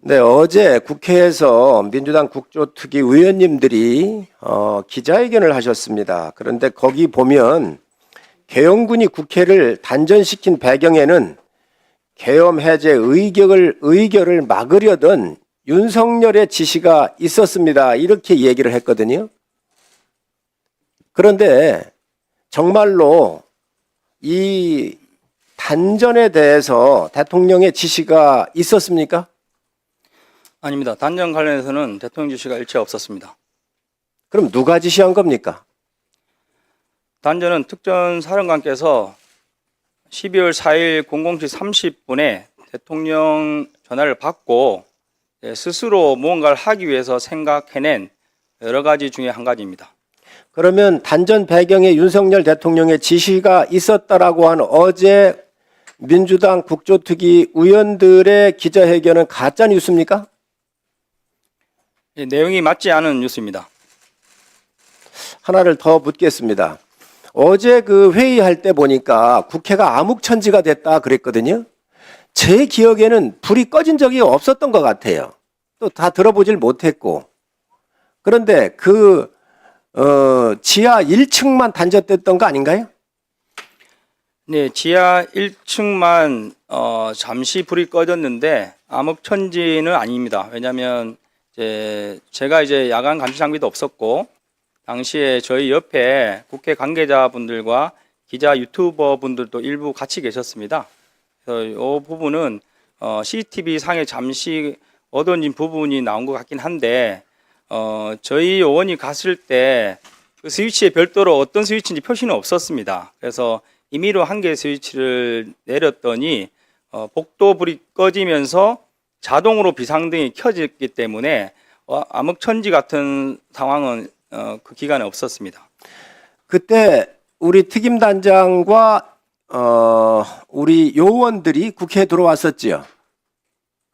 네, 어제 국회에서 민주당 국조특위 의원님들이 기자회견을 하셨습니다. 그런데 거기 보면 계엄군이 국회를 단전시킨 배경에는 계엄 해제 의결을 막으려던 윤석열의 지시가 있었습니다. 이렇게 얘기를 했거든요. 그런데 정말로 이 단전에 대해서 대통령의 지시가 있었습니까? 아닙니다. 단전 관련해서는 대통령 지시가 일체 없었습니다. 그럼 누가 지시한 겁니까? 단전은 특전사령관께서 12월 4일 00시 30분에 대통령 전화를 받고 스스로 무언가를 하기 위해서 생각해낸 여러 가지 중에 한 가지입니다. 그러면 단전 배경에 윤석열 대통령의 지시가 있었다라고 한 어제 민주당 국조특위 의원들의 기자회견은 가짜 뉴스입니까? 내용이 맞지 않은 뉴스입니다. 하나를 더 묻겠습니다. 어제 그 회의할 때 보니까 국회가 암흑천지가 됐다 그랬거든요. 제 기억에는 불이 꺼진 적이 없었던 것 같아요. 또 다 들어보질 못했고. 그런데 지하 1층만 단절됐던 거 아닌가요? 네, 지하 1층만 잠시 불이 꺼졌는데 암흑천지는 아닙니다. 왜냐하면 제가 야간 감시 장비도 없었고 당시에 저희 옆에 국회 관계자분들과 기자 유튜버 분들도 일부 같이 계셨습니다. 그래서 이 부분은 CCTV 상에 잠시 어두워진 부분이 나온 것 같긴 한데 저희 요원이 갔을 때 그 스위치에 별도로 어떤 스위치인지 표시는 없었습니다. 그래서 임의로 한 개의 스위치를 내렸더니 복도불이 꺼지면서 자동으로 비상등이 켜졌기 때문에 암흑천지 같은 상황은 그 기간에 없었습니다. 그때 우리 특임단장과 우리 요원들이 국회에 들어왔었지요.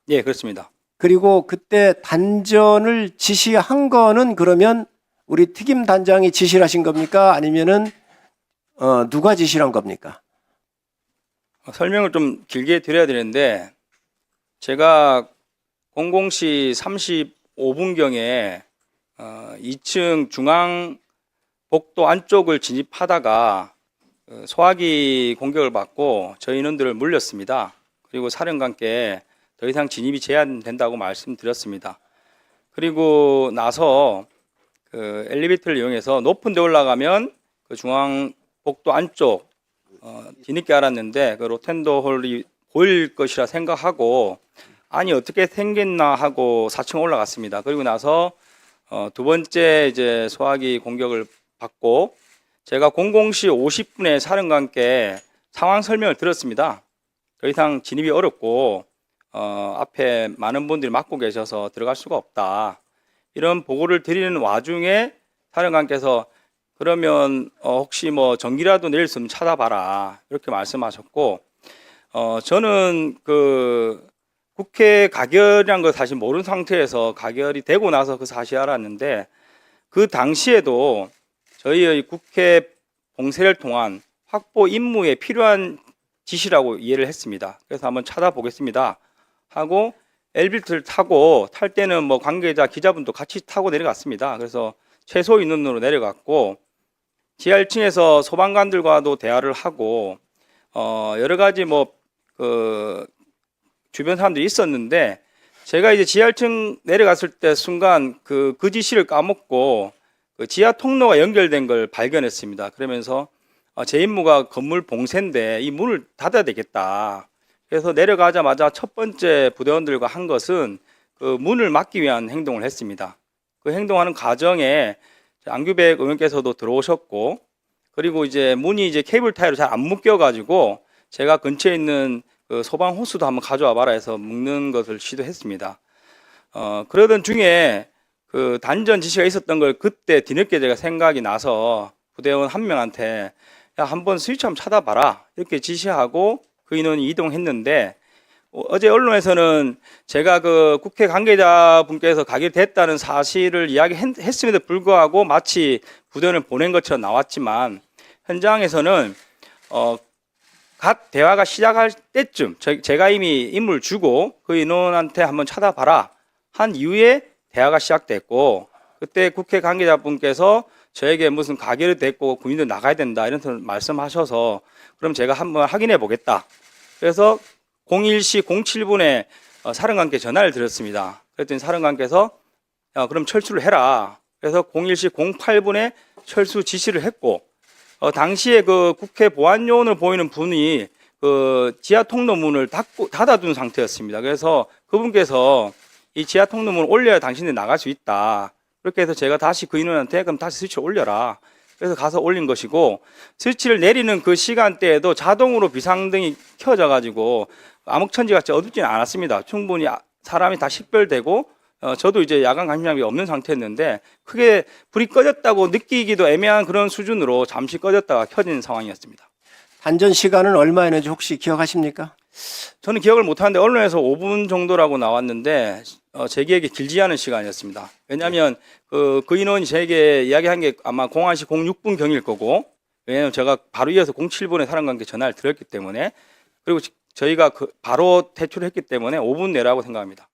예, 그렇습니다. 그리고 그때 단전을 지시한 거는 그러면 우리 특임단장이 지시를 하신 겁니까? 아니면은 누가 지시를 한 겁니까? 설명을 좀 길게 드려야 되는데 제가 00시 35분경에 2층 중앙 복도 안쪽을 진입하다가 소화기 공격을 받고 저희 인원들을 물렸습니다. 그리고 사령관께 더 이상 진입이 제한된다고 말씀드렸습니다. 그리고 나서 그 엘리베이터를 이용해서 높은 데 올라가면 그 중앙 복도 안쪽 뒤늦게 알았는데 그 로텐더 홀이 보일 것이라 생각하고 아니 어떻게 생겼나 하고 4층 올라갔습니다. 그리고 나서 두 번째 소화기 공격을 받고 제가 00시 50분에 사령관께 상황 설명을 들었습니다. 더 이상 진입이 어렵고 앞에 많은 분들이 막고 계셔서 들어갈 수가 없다. 이런 보고를 드리는 와중에 사령관께서 그러면 혹시 뭐 전기라도 내릴 수 있으면 찾아봐라 이렇게 말씀하셨고 저는 그 국회 가결이란 걸 사실 모르는 상태에서 가결이 되고 나서 그 사실을 알았는데 그 당시에도 저희의 국회 봉쇄를 통한 확보 임무에 필요한 지시라고 이해를 했습니다. 그래서 한번 찾아보겠습니다 하고 엘리베이터를 타고 탈 때는 뭐 관계자 기자분도 같이 타고 내려갔습니다. 그래서 최소 인원으로 내려갔고 지하 1층에서 소방관들과도 대화를 하고 여러 가지 그 주변 사람들이 있었는데 제가 이제 지하 1층 내려갔을 때 순간 그 지시를 까먹고 그 지하 통로가 연결된 걸 발견했습니다. 그러면서 제 임무가 건물 봉쇄인데 이 문을 닫아야 되겠다. 그래서 내려가자마자 첫 번째 부대원들과 한 것은 그 문을 막기 위한 행동을 했습니다. 그 행동하는 과정에 안규백 의원께서도 들어오셨고 그리고 문이 케이블 타이로 잘 안 묶여가지고 제가 근처에 있는 그 소방 호스도 한번 가져와 봐라 해서 묶는 것을 시도했습니다. 그러던 중에 그 단전 지시가 있었던 걸 그때 뒤늦게 제가 생각이 나서 부대원 한 명한테 야 한번 스위치 한번 찾아봐라 이렇게 지시하고 그 인원이 이동했는데 어제 언론에서는 제가 그 국회 관계자분께서 가결됐다는 사실을 이야기했음에도 불구하고 마치 부대원을 보낸 것처럼 나왔지만 현장에서는 갓 대화가 시작할 때쯤 제가 이미 임무를 주고 그 인원한테 한번 찾아봐라 한 이후에 대화가 시작됐고, 그때 국회 관계자분께서 저에게 무슨 가결이 됐고 국민들 나가야 된다 이런 말씀하셔서 그럼 제가 한번 확인해 보겠다. 그래서 01시 07분에 사령관께 전화를 드렸습니다. 그랬더니 사령관께서 그럼 철수를 해라. 그래서 01시 08분에 철수 지시를 했고, 당시에 그 국회 보안요원을 보이는 분이 그 지하 통로문을 닫아둔 상태였습니다. 그래서 그분께서 이 지하 통로문을 올려야 당신들이 나갈 수 있다. 그렇게 해서 제가 다시 그 인원한테 그럼 다시 스위치를 올려라. 그래서 가서 올린 것이고, 스위치를 내리는 그 시간대에도 자동으로 비상등이 켜져 가지고 암흑천지같이 어둡지는 않았습니다. 충분히 사람이 다 식별되고 저도 이제 야간 감시장비 없는 상태였는데 크게 불이 꺼졌다고 느끼기도 애매한 그런 수준으로 잠시 꺼졌다가 켜진 상황이었습니다. 단전 시간은 얼마였는지 혹시 기억하십니까? 저는 기억을 못하는데 언론에서 5분 정도라고 나왔는데 제 기억에 길지 않은 시간이었습니다. 왜냐하면 그 인원이 제게 이야기한 게 아마 01시 06분 경일 거고, 왜냐하면 제가 바로 이어서 07분에 사령관께 전화를 드렸기 때문에, 그리고 저희가 바로 퇴출했기 때문에 5분 내라고 생각합니다.